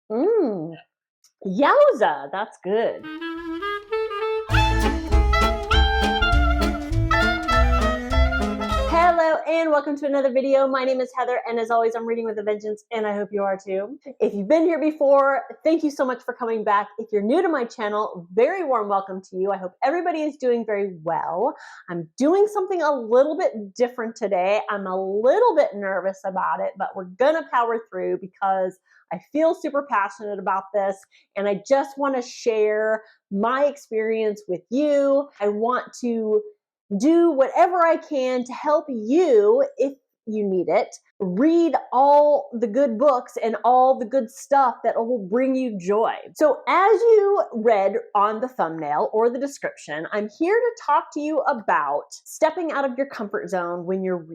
Mmm, yowza, that's good. Hello and welcome to another video. My name is Heather, and as always, I'm reading with a vengeance, and I hope you are too. If you've been here before, thank you so much for coming back. If you're new to my channel, very warm welcome to you. I hope everybody is doing very well. I'm doing something a little bit different today. I'm a little bit nervous about it, but we're gonna power through because I feel super passionate about this, and I just want to share my experience with you. I want to do whatever I can to help you, if you need it, read all the good books and all the good stuff that will bring you joy. So as you read on the thumbnail or the description, I'm here to talk to you about stepping out of your comfort zone when you're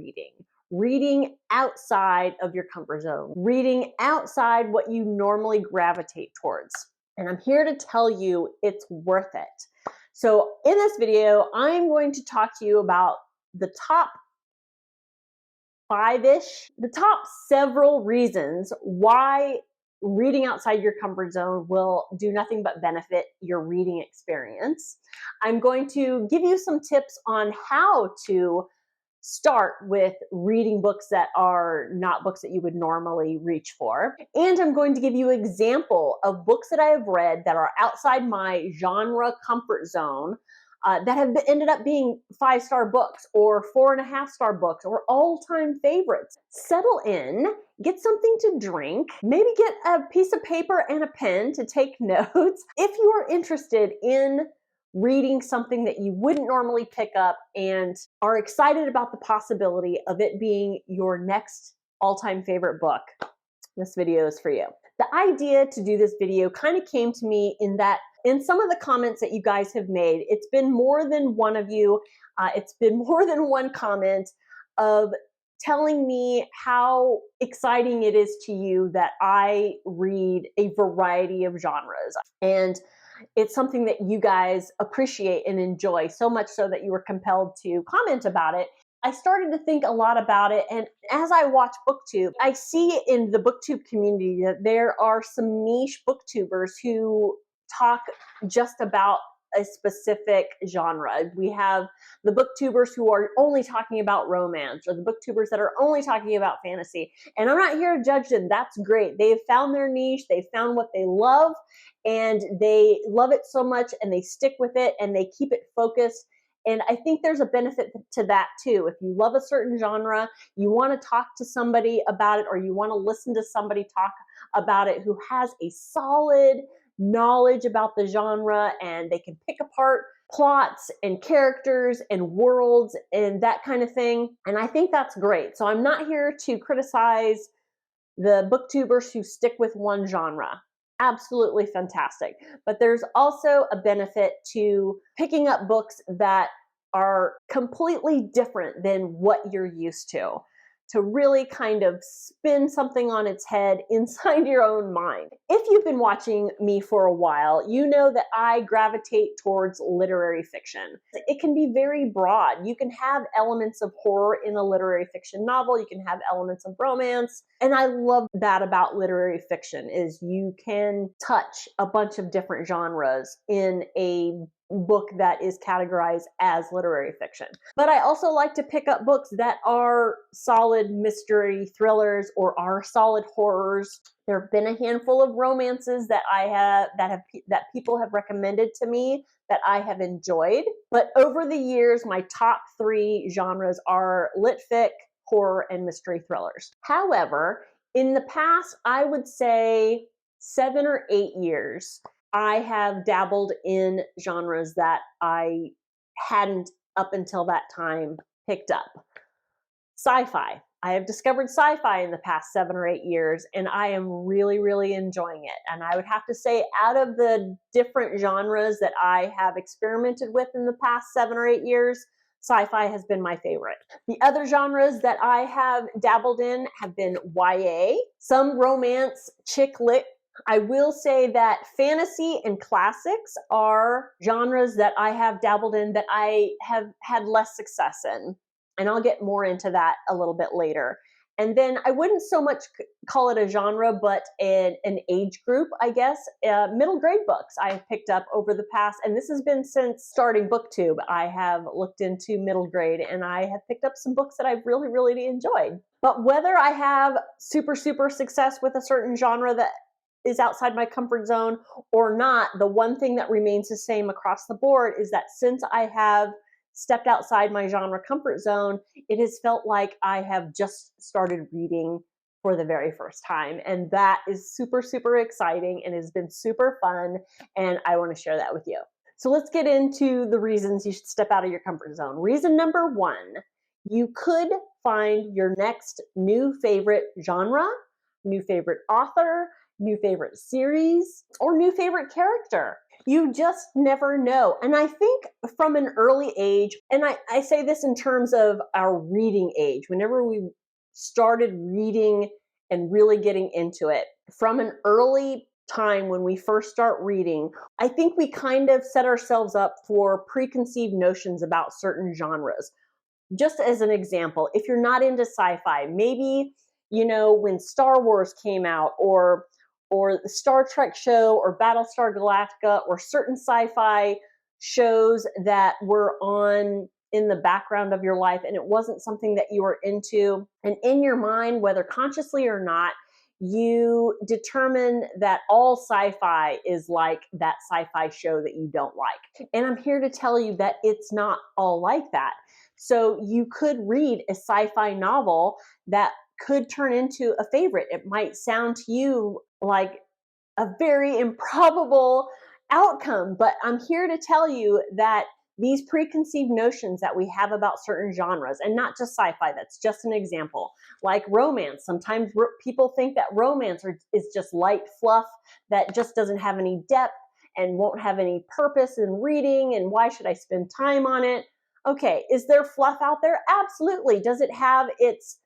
reading outside of your comfort zone, reading outside what you normally gravitate towards. And I'm here to tell you it's worth it. So in this video, I'm going to talk to you about the top several reasons why reading outside your comfort zone will do nothing but benefit your reading experience. I'm going to give you some tips on how to start with reading books that are not books that you would normally reach for. And I'm going to give you an example of books that I have read that are outside my genre comfort zone that have ended up being 5-star books or 4.5-star books or all-time favorites. Settle in, get something to drink, maybe get a piece of paper and a pen to take notes. If you are interested in reading something that you wouldn't normally pick up and are excited about the possibility of it being your next all-time favorite book, this video is for you. The idea to do this video kind of came to me in some of the comments that you guys have made, it's been more than one of you, it's been more than one comment of telling me how exciting it is to you that I read a variety of genres. And it's something that you guys appreciate and enjoy, so much so that you were compelled to comment about it. I started to think a lot about it, and as I watch Booktube, I see in the Booktube community that there are some niche Booktubers who talk just about a specific genre. We have the Booktubers who are only talking about romance, or the Booktubers that are only talking about fantasy. And I'm not here to judge them. That's great. They've found their niche. They've found what they love, and they love it so much, and they stick with it, and they keep it focused. And I think there's a benefit to that too. If you love a certain genre, you want to talk to somebody about it, or you want to listen to somebody talk about it who has a solid knowledge about the genre, and they can pick apart plots and characters and worlds and that kind of thing. And I think that's great. So I'm not here to criticize the Booktubers who stick with one genre. Absolutely fantastic. But there's also a benefit to picking up books that are completely different than what you're used to really kind of spin something on its head inside your own mind. If you've been watching me for a while, you know that I gravitate towards literary fiction. It can be very broad. You can have elements of horror in a literary fiction novel. You can have elements of romance. And I love that about literary fiction is you can touch a bunch of different genres in a book that is categorized as literary fiction. But I also like to pick up books that are solid mystery thrillers or are solid horrors. There have been a handful of romances that that people have recommended to me that I have enjoyed. But over the years, my top 3 genres are lit fic, horror, and mystery thrillers. However, in the past, I would say 7 or 8 years, I have dabbled in genres that I hadn't up until that time picked up. Sci-fi. I have discovered sci-fi in the past 7 or 8 years, and I am really, really enjoying it. And I would have to say, out of the different genres that I have experimented with in the past 7 or 8 years, sci-fi has been my favorite. The other genres that I have dabbled in have been YA, some romance, chick lit. I will say that fantasy and classics are genres that I have dabbled in that I have had less success in. And I'll get more into that a little bit later. And then I wouldn't so much call it a genre, but an age group, I guess. Middle grade books I have picked up over the past, and this has been since starting Booktube. I have looked into middle grade and I have picked up some books that I've really, really enjoyed. But whether I have super, super success with a certain genre that is outside my comfort zone or not, the one thing that remains the same across the board is that since I have stepped outside my genre comfort zone, it has felt like I have just started reading for the very first time. And that is super, super exciting and has been super fun. And I want to share that with you. So let's get into the reasons you should step out of your comfort zone. Reason number one, you could find your next new favorite genre, new favorite author, new favorite series, or new favorite character. You just never know. And I think from an early age, and I say this in terms of our reading age, whenever we started reading and really getting into it, from an early time when we first start reading, I think we kind of set ourselves up for preconceived notions about certain genres. Just as an example, if you're not into sci-fi, maybe, when Star Wars came out, or the Star Trek show, or Battlestar Galactica, or certain sci-fi shows that were on in the background of your life, and it wasn't something that you were into, and in your mind, whether consciously or not, you determine that all sci-fi is like that sci-fi show that you don't like. And I'm here to tell you that it's not all like that. So you could read a sci-fi novel that could turn into a favorite. It might sound to you like a very improbable outcome, but I'm here to tell you that these preconceived notions that we have about certain genres, and not just sci-fi, that's just an example, like romance. Sometimes people think that romance is just light fluff that just doesn't have any depth and won't have any purpose in reading, and why should I spend time on it? Okay, is there fluff out there? Absolutely. Does it have its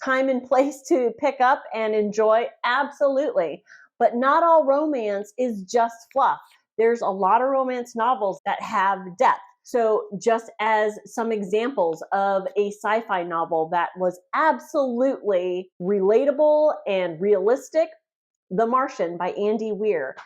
time and place to pick up and enjoy? Absolutely. But not all romance is just fluff. There's a lot of romance novels that have depth. So just as some examples of a sci-fi novel that was absolutely relatable and realistic, The Martian by Andy Weir.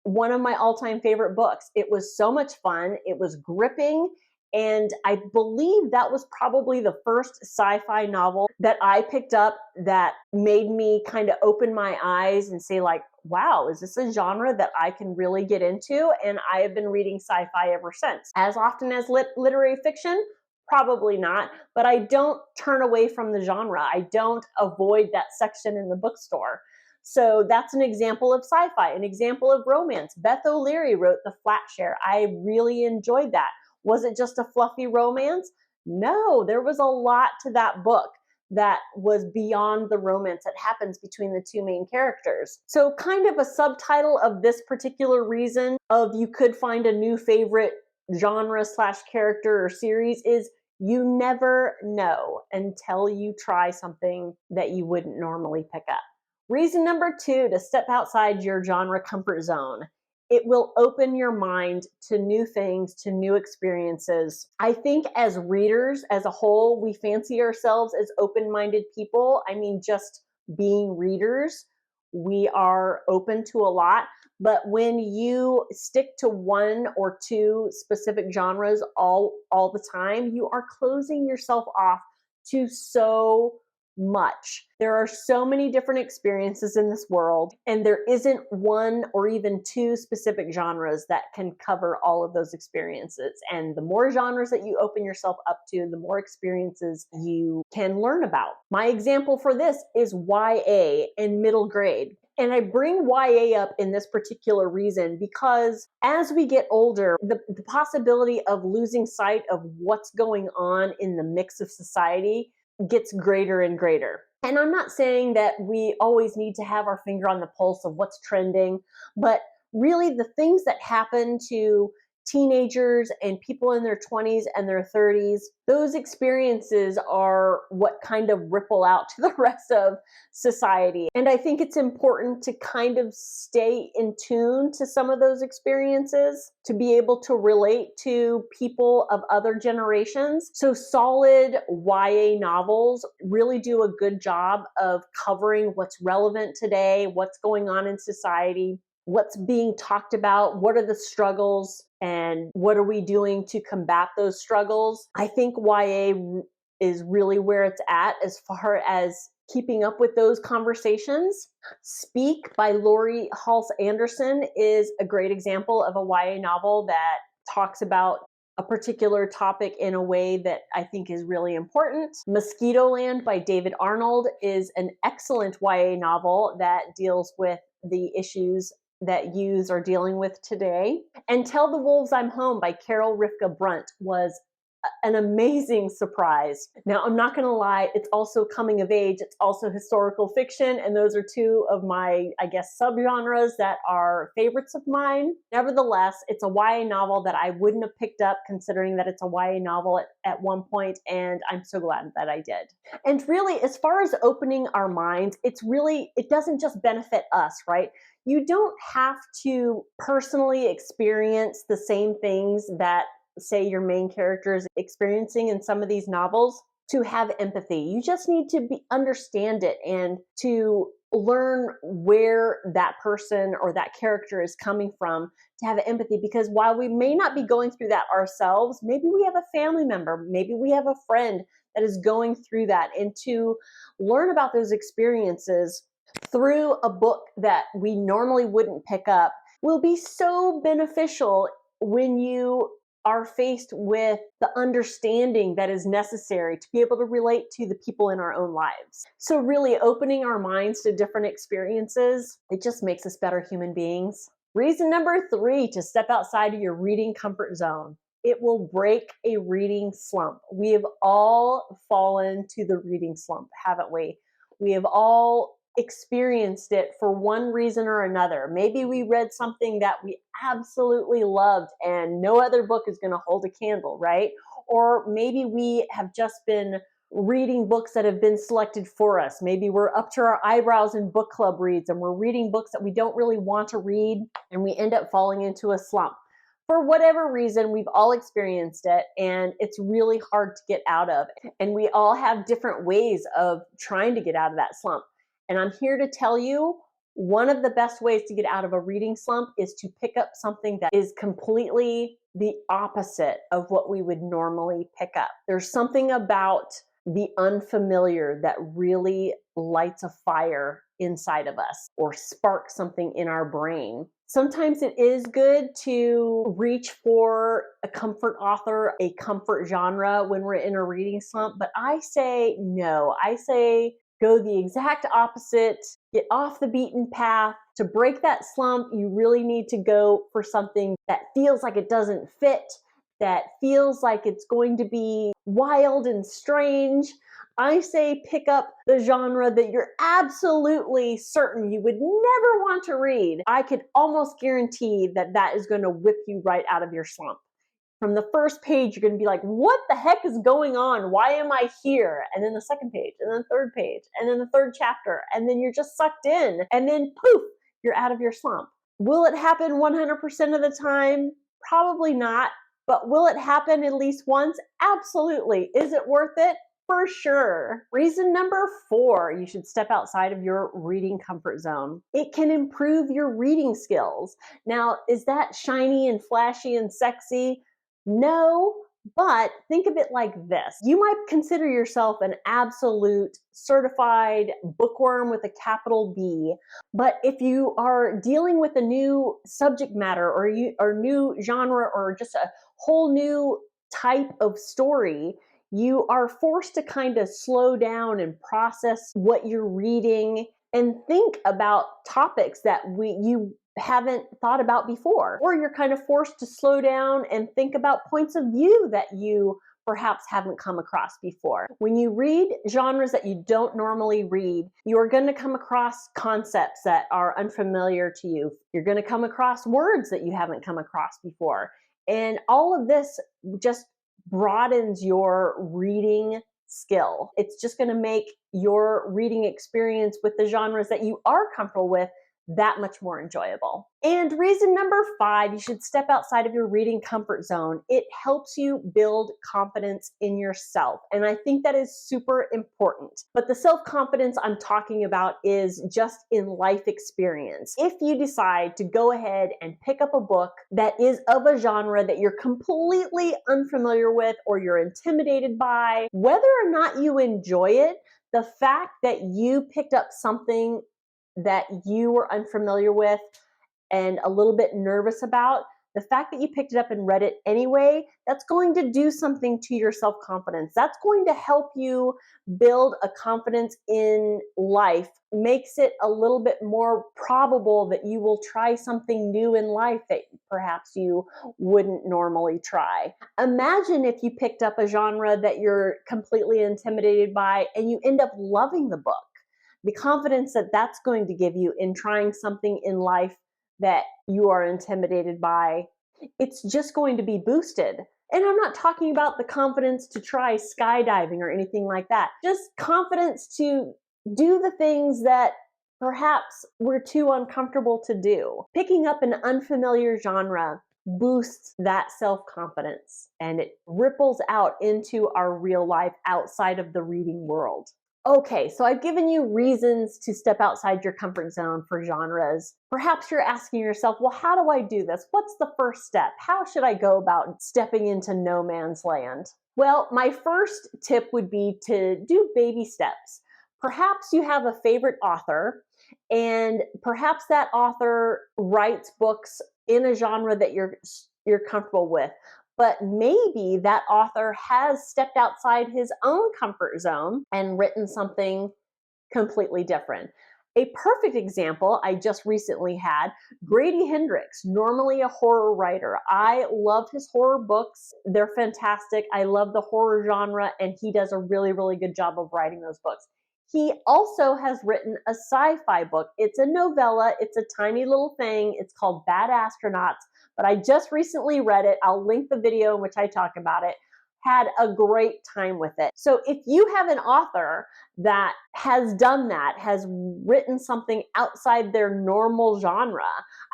One of my all-time favorite books. It was so much fun. It was gripping. And I believe that was probably the first sci-fi novel that I picked up that made me kind of open my eyes and say, like, wow, is this a genre that I can really get into? And I have been reading sci-fi ever since. As often as literary fiction? Probably not, but I don't turn away from the genre. I don't avoid that section in the bookstore. So that's an example of sci-fi, an example of romance. Beth O'Leary wrote The Flat Share. I really enjoyed that. Was it just a fluffy romance? No, there was a lot to that book that was beyond the romance that happens between the two main characters. So kind of a subtitle of this particular reason of you could find a new favorite genre / character or series is you never know until you try something that you wouldn't normally pick up. Reason number two to step outside your genre comfort zone. It will open your mind to new things, to new experiences. I think as readers as a whole, we fancy ourselves as open-minded people. I mean, just being readers, we are open to a lot. But when you stick to one or two specific genres all the time, you are closing yourself off to so much. There are so many different experiences in this world, and there isn't one or even two specific genres that can cover all of those experiences. And the more genres that you open yourself up to, the more experiences you can learn about. My example for this is YA and middle grade. And I bring YA up in this particular reason because as we get older, the possibility of losing sight of what's going on in the mix of society gets greater and greater. And I'm not saying that we always need to have our finger on the pulse of what's trending, but really the things that happen to teenagers and people in their 20s and their 30s, those experiences are what kind of ripple out to the rest of society. And I think it's important to kind of stay in tune to some of those experiences to be able to relate to people of other generations. So solid YA novels really do a good job of covering what's relevant today, what's going on in society, what's being talked about, what are the struggles, and what are we doing to combat those struggles. I think YA is really where it's at as far as keeping up with those conversations. Speak by Laurie Halse Anderson is a great example of a YA novel that talks about a particular topic in a way that I think is really important. Mosquitoland by David Arnold is an excellent YA novel that deals with the issues that youths are dealing with today. And Tell the Wolves I'm Home by Carol Rifka Brunt was an amazing surprise. Now, I'm not going to lie, it's also coming of age, it's also historical fiction, and those are two of my, I guess, subgenres that are favorites of mine. Nevertheless, it's a YA novel that I wouldn't have picked up considering that it's a YA novel at one point, and I'm so glad that I did. And really, as far as opening our minds, it doesn't just benefit us, right? You don't have to personally experience the same things that, say, your main character is experiencing in some of these novels to have empathy. You just need to understand it and to learn where that person or that character is coming from to have empathy, because while we may not be going through that ourselves, maybe we have a family member, maybe we have a friend that is going through that, and to learn about those experiences through a book that we normally wouldn't pick up will be so beneficial when you are faced with the understanding that is necessary to be able to relate to the people in our own lives. So really opening our minds to different experiences, it just makes us better human beings. Reason number 3 to step outside of your reading comfort zone. It will break a reading slump. We have all fallen to the reading slump, haven't we? We have all experienced it for one reason or another. Maybe we read something that we absolutely loved and no other book is going to hold a candle, right? Or maybe we have just been reading books that have been selected for us. Maybe we're up to our eyebrows in book club reads and we're reading books that we don't really want to read, and we end up falling into a slump. For whatever reason, we've all experienced it, and it's really hard to get out of. And we all have different ways of trying to get out of that slump. And I'm here to tell you, one of the best ways to get out of a reading slump is to pick up something that is completely the opposite of what we would normally pick up. There's something about the unfamiliar that really lights a fire inside of us or sparks something in our brain. Sometimes it is good to reach for a comfort author, a comfort genre when we're in a reading slump, but I say no. I say go the exact opposite, get off the beaten path. To break that slump, you really need to go for something that feels like it doesn't fit, that feels like it's going to be wild and strange. I say pick up the genre that you're absolutely certain you would never want to read. I could almost guarantee that that is going to whip you right out of your slump. From the first page, you're going to be like, what the heck is going on? Why am I here? And then the second page, and then the third page, and then the third chapter, and then you're just sucked in, and then poof, you're out of your slump. Will it happen 100% of the time? Probably not. But will it happen at least once? Absolutely. Is it worth it? For sure. Reason number 4, you should step outside of your reading comfort zone. It can improve your reading skills. Now, is that shiny and flashy and sexy? No, but think of it like this. You might consider yourself an absolute certified bookworm with a capital B, but if you are dealing with a new subject matter or new genre or just a whole new type of story, you are forced to kind of slow down and process what you're reading and think about topics that you haven't thought about before. Or you're kind of forced to slow down and think about points of view that you perhaps haven't come across before. When you read genres that you don't normally read, you are going to come across concepts that are unfamiliar to you. You're going to come across words that you haven't come across before. And all of this just broadens your reading skill. It's just going to make your reading experience with the genres that you are comfortable with that much more enjoyable. And reason number 5, you should step outside of your reading comfort zone. It helps you build confidence in yourself. And I think that is super important. But the self-confidence I'm talking about is just in life experience. If you decide to go ahead and pick up a book that is of a genre that you're completely unfamiliar with or you're intimidated by, whether or not you enjoy it, the fact that you picked up something that you were unfamiliar with and a little bit nervous about, the fact that you picked it up and read it anyway, that's going to do something to your self-confidence. That's going to help you build a confidence in life, makes it a little bit more probable that you will try something new in life that perhaps you wouldn't normally try. Imagine if you picked up a genre that you're completely intimidated by and you end up loving the book. The confidence that that's going to give you in trying something in life that you are intimidated by, it's just going to be boosted. And I'm not talking about the confidence to try skydiving or anything like that. Just confidence to do the things that perhaps we're too uncomfortable to do. Picking up an unfamiliar genre boosts that self-confidence, and it ripples out into our real life outside of the reading world. Okay, so I've given you reasons to step outside your comfort zone for genres. Perhaps you're asking yourself, well, how do I do this? What's the first step? How should I go about stepping into no man's land? Well, my first tip would be to do baby steps. Perhaps you have a favorite author, and perhaps that author writes books in a genre that you're comfortable with. But maybe that author has stepped outside his own comfort zone and written something completely different. A perfect example I just recently had, Grady Hendrix, normally a horror writer. I love his horror books. They're fantastic. I love the horror genre, and he does a really, really good job of writing those books. He also has written a sci-fi book. It's a novella. It's a tiny little thing. It's called Bad Astronauts, but I just recently read it. I'll link the video in which I talk about it. Had a great time with it. So if you have an author that has done that, has written something outside their normal genre,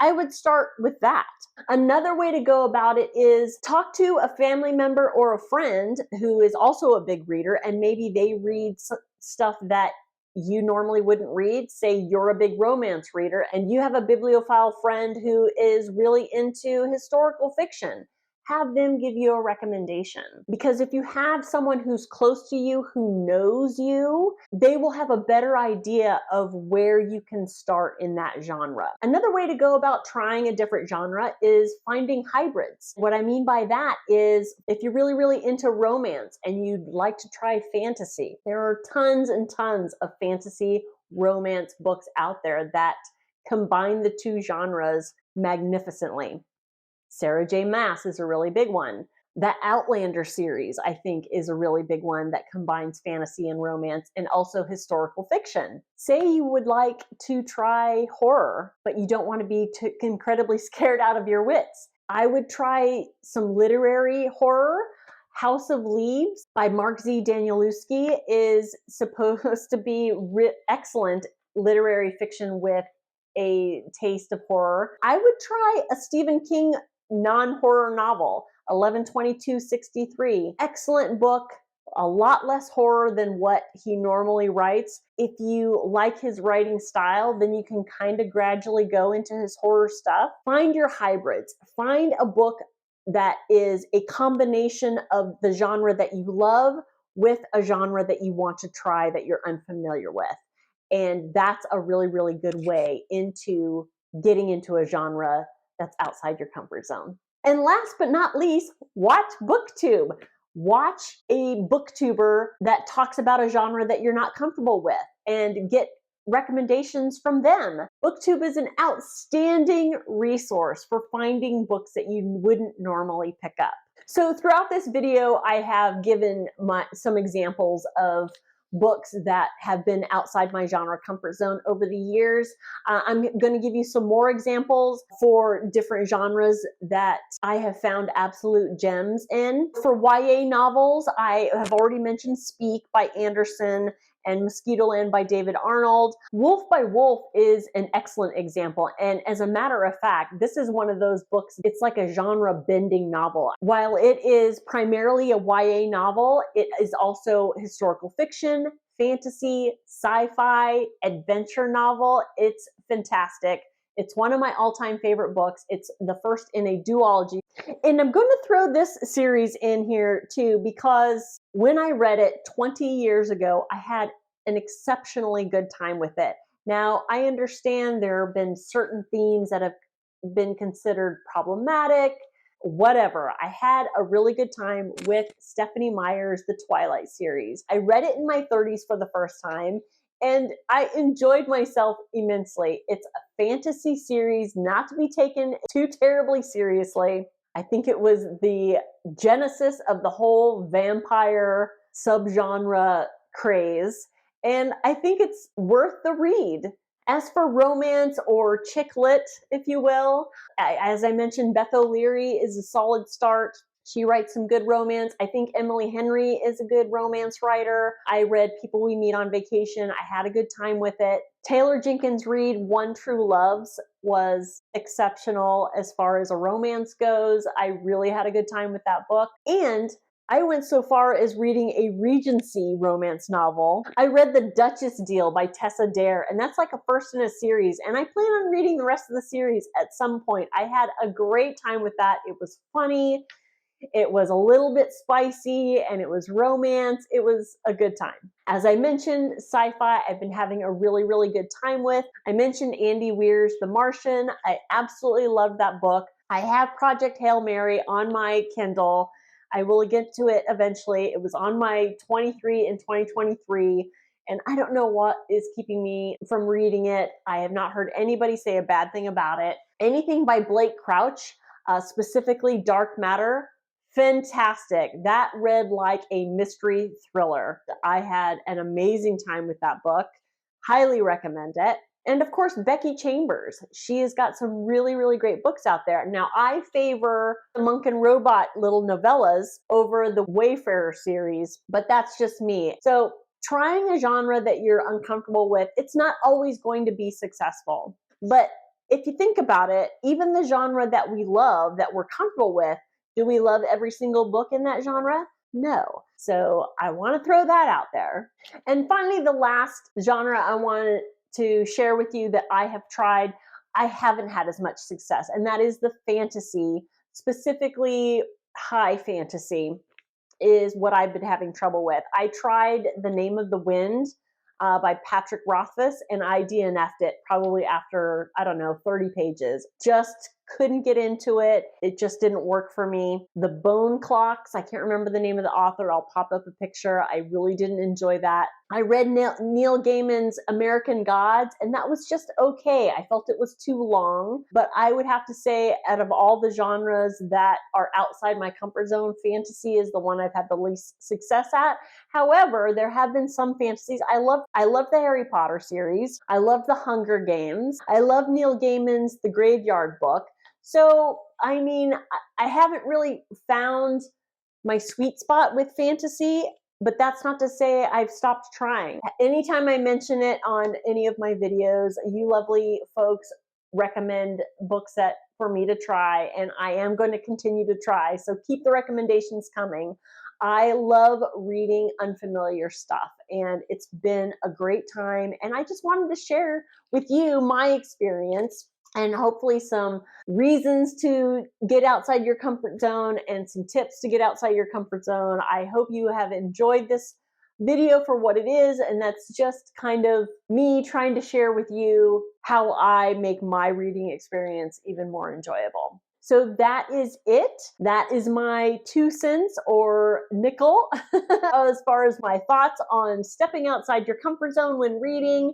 I would start with that. Another way to go about it is talk to a family member or a friend who is also a big reader, and maybe they read stuff that you normally wouldn't read. Say you're a big romance reader and you have a bibliophile friend who is really into historical fiction. Have them give you a recommendation. Because if you have someone who's close to you, who knows you, they will have a better idea of where you can start in that genre. Another way to go about trying a different genre is finding hybrids. What I mean by that is if you're really, really into romance and you'd like to try fantasy, there are tons and tons of fantasy romance books out there that combine the two genres magnificently. Sarah J. Maas is a really big one. The Outlander series, I think, is a really big one that combines fantasy and romance and also historical fiction. Say you would like to try horror, but you don't want to be too incredibly scared out of your wits. I would try some literary horror. House of Leaves by Mark Z. Danielewski is supposed to be excellent literary fiction with a taste of horror. I would try a Stephen King non-horror novel, 11/22/63. Excellent book, a lot less horror than what he normally writes. If you like his writing style, then you can kind of gradually go into his horror stuff. Find your hybrids. Find a book that is a combination of the genre that you love with a genre that you want to try that you're unfamiliar with. And that's a really, really good way into getting into a genre that's outside your comfort zone. And last but not least, watch Booktube. Watch a booktuber that talks about a genre that you're not comfortable with and get recommendations from them. Booktube is an outstanding resource for finding books that you wouldn't normally pick up. So throughout this video, I have given some examples of books that have been outside my genre comfort zone over the years. I'm going to give you some more examples for different genres that I have found absolute gems in. For YA novels, I have already mentioned Speak by Anderson and Mosquitoland by David Arnold. Wolf by Wolf is an excellent example. And as a matter of fact, this is one of those books, it's like a genre bending novel. While it is primarily a YA novel, it is also historical fiction, fantasy, sci-fi, adventure novel. It's fantastic. It's one of my all-time favorite books. It's the first in a duology. And I'm going to throw this series in here too, because when I read it 20 years ago, I had an exceptionally good time with it. Now, I understand there have been certain themes that have been considered problematic, whatever. I had a really good time with Stephenie Meyer's The Twilight series. I read it in my 30s for the first time, and I enjoyed myself immensely. It's a fantasy series not to be taken too terribly seriously. I think it was the genesis of the whole vampire subgenre craze, and I think it's worth the read. As for romance or chick lit, if you will, as I mentioned, Beth O'Leary is a solid start. She writes some good romance. I think Emily Henry is a good romance writer. I read People We Meet on Vacation. I had a good time with it. Taylor Jenkins Reid, One True Loves, was exceptional as far as a romance goes. I really had a good time with that book. And I went so far as reading a Regency romance novel. I read The Duchess Deal by Tessa Dare, and that's like a first in a series, and I plan on reading the rest of the series at some point. I had a great time with that. It was funny. It was a little bit spicy, and it was romance. It was a good time. As I mentioned, sci-fi, I've been having a really, really good time with. I mentioned Andy Weir's The Martian. I absolutely loved that book. I have Project Hail Mary on my Kindle. I will get to it eventually. It was on my 23 in 2023, and I don't know what is keeping me from reading it. I have not heard anybody say a bad thing about it. Anything by Blake Crouch, specifically Dark Matter, fantastic. That read like a mystery thriller. I had an amazing time with that book. Highly recommend it. And of course, Becky Chambers. She has got some really, really great books out there. Now, I favor the Monk and Robot little novellas over the Wayfarer series, but that's just me. So trying a genre that you're uncomfortable with, it's not always going to be successful. But if you think about it, even the genre that we love, that we're comfortable with, do we love every single book in that genre? No. So I want to throw that out there. And finally, the last genre I want to share with you that I have tried, I haven't had as much success, and that is the fantasy, specifically high fantasy, is what I've been having trouble with. I tried The Name of the Wind by Patrick Rothfuss, and I DNF'd it probably after, 30 pages. Just couldn't get into it. It just didn't work for me. The Bone Clocks, I can't remember the name of the author. I'll pop up a picture. I really didn't enjoy that. I read Neil Gaiman's American Gods, and that was just okay. I felt it was too long, but I would have to say, out of all the genres that are outside my comfort zone, fantasy is the one I've had the least success at. However, there have been some fantasies. I love the Harry Potter series. I love the Hunger Games. I love Neil Gaiman's The Graveyard Book. So, I mean, I haven't really found my sweet spot with fantasy, but that's not to say I've stopped trying. Anytime I mention it on any of my videos, you lovely folks recommend books for me to try, and I am going to continue to try. So keep the recommendations coming. I love reading unfamiliar stuff, and it's been a great time, and I just wanted to share with you my experience and hopefully some reasons to get outside your comfort zone and some tips to get outside your comfort zone. I hope you have enjoyed this video for what it is, and that's just kind of me trying to share with you how I make my reading experience even more enjoyable. So that is it. That is my 2 cents or nickel as far as my thoughts on stepping outside your comfort zone when reading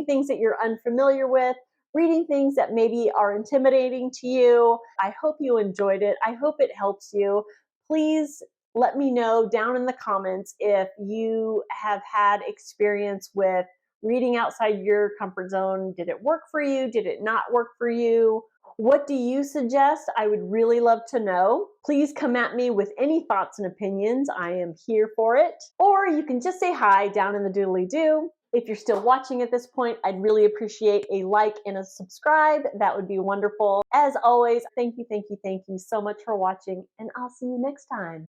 things that you're unfamiliar with, reading things that maybe are intimidating to you. I hope you enjoyed it. I hope it helps you. Please Let me know down in the comments if you have had experience with reading outside your comfort zone. Did it work for you? Did it not work for you? What do you suggest? I would really love to know. Please come at me with any thoughts and opinions. I am here for it. Or you can just say hi down in the doodly-doo. If you're still watching at this point, I'd really appreciate a like and a subscribe. That would be wonderful. As always, thank you so much for watching, and I'll see you next time.